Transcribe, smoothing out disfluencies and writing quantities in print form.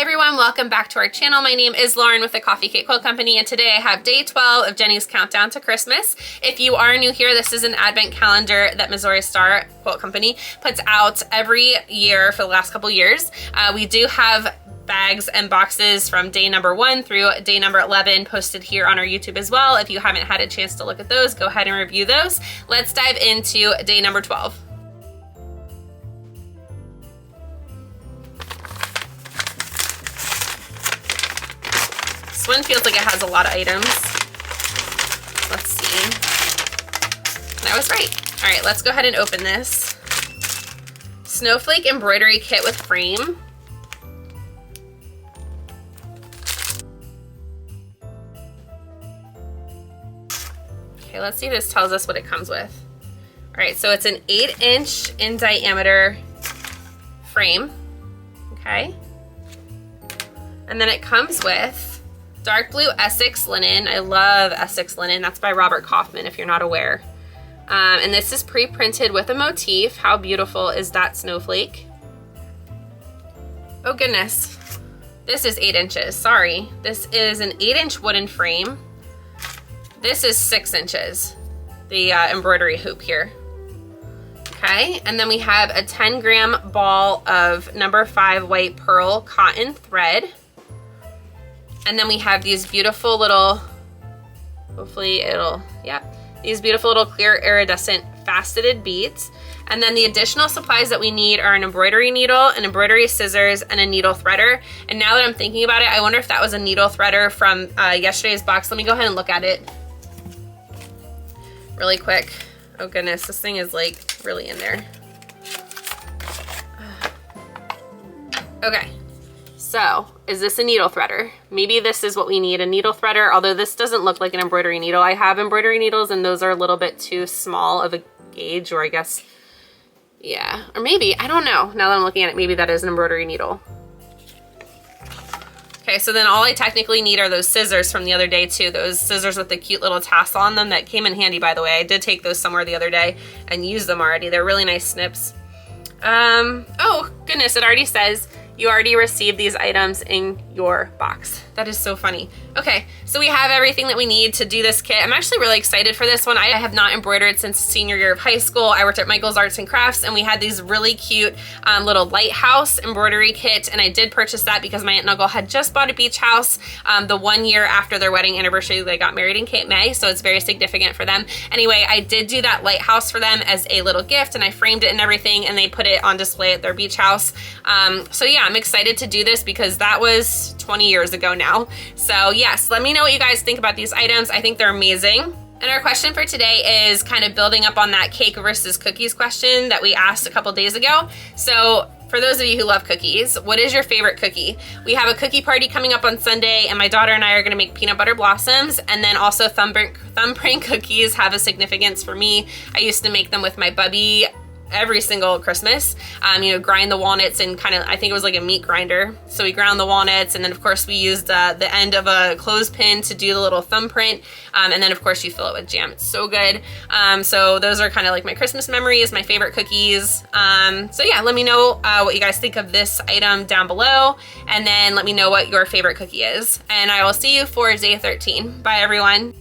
Hi everyone, welcome back to our channel. My name is Lauren with the Coffee Cake Quilt Company, and today I have day 12 of Jenny's Countdown to Christmas. If you are new here, this is an advent calendar that Missouri Star Quilt Company puts out every year for the last couple years. We do have bags and boxes from day number 1 through day number 11 posted here on our YouTube as well. If you haven't had a chance to look at those, go ahead and review those. Let's dive into day number 12. This one feels like it has a lot of items. Let's see. And I was right. All right, let's go ahead and open this. Snowflake embroidery kit with frame. Okay, let's see if this tells us what it comes with. All right, so it's an 8-inch in diameter frame, okay? And then it comes with dark blue Essex linen. I love Essex linen. That's by Robert Kaufman, if you're not aware. And this is pre-printed with a motif. How beautiful is that snowflake? Oh goodness. This is 8 inches, sorry. This is an 8-inch wooden frame. This is 6 inches, the embroidery hoop here. Okay, and then we have a 10-gram ball of number 5 white pearl cotton thread. And then we have these beautiful little, hopefully it'll, yeah, these beautiful little clear iridescent faceted beads. And then the additional supplies that we need are an embroidery needle, an embroidery scissors, and a needle threader. And now that I'm thinking about it, I wonder if that was a needle threader from yesterday's box. Let me go ahead and look at it really quick. Oh goodness, this thing is like really in there. Okay. So, is this a needle threader? Maybe this is what we need, a needle threader, although this doesn't look like an embroidery needle. I have embroidery needles and those are a little bit too small of a gauge, or I guess, yeah. Or maybe, I don't know. Now that I'm looking at it, maybe that is an embroidery needle. Okay, so then all I technically need are those scissors from the other day too. Those scissors with the cute little tassel on them that came in handy, by the way. I did take those somewhere the other day and use them already. They're really nice snips. Oh goodness, it already says you already received these items in your box. That is so funny. Okay, so we have everything that we need to do this kit. I'm actually really excited for this one. I have not embroidered since senior year of high school. I worked at Michael's Arts and Crafts and we had these really cute little lighthouse embroidery kit, and I did purchase that because my aunt and uncle had just bought a beach house the 1 year after their wedding anniversary. They got married in Cape May, so it's very significant for them. Anyway, I did do that lighthouse for them as a little gift, and I framed it and everything, and they put it on display at their beach house. So yeah, I'm excited to do this because that was 20 years ago now. So yes, let me know what you guys think about these items. I think they're amazing. And our question for today is kind of building up on that cake versus cookies question that we asked a couple days ago. So for those of you who love cookies, what is your favorite cookie? We have a cookie party coming up on Sunday, and my daughter and I are gonna make peanut butter blossoms, and then also thumbprint cookies have a significance for me. I used to make them with my bubby every single Christmas. You know, grind the walnuts and kind of, I think it was like a meat grinder. So we ground the walnuts, and then of course we used the end of a clothespin to do the little thumbprint. And then of course you fill it with jam. It's so good. So those are kind of like my Christmas memories, my favorite cookies. So yeah, let me know what you guys think of this item down below, and then let me know what your favorite cookie is. And I will see you for day 13. Bye everyone.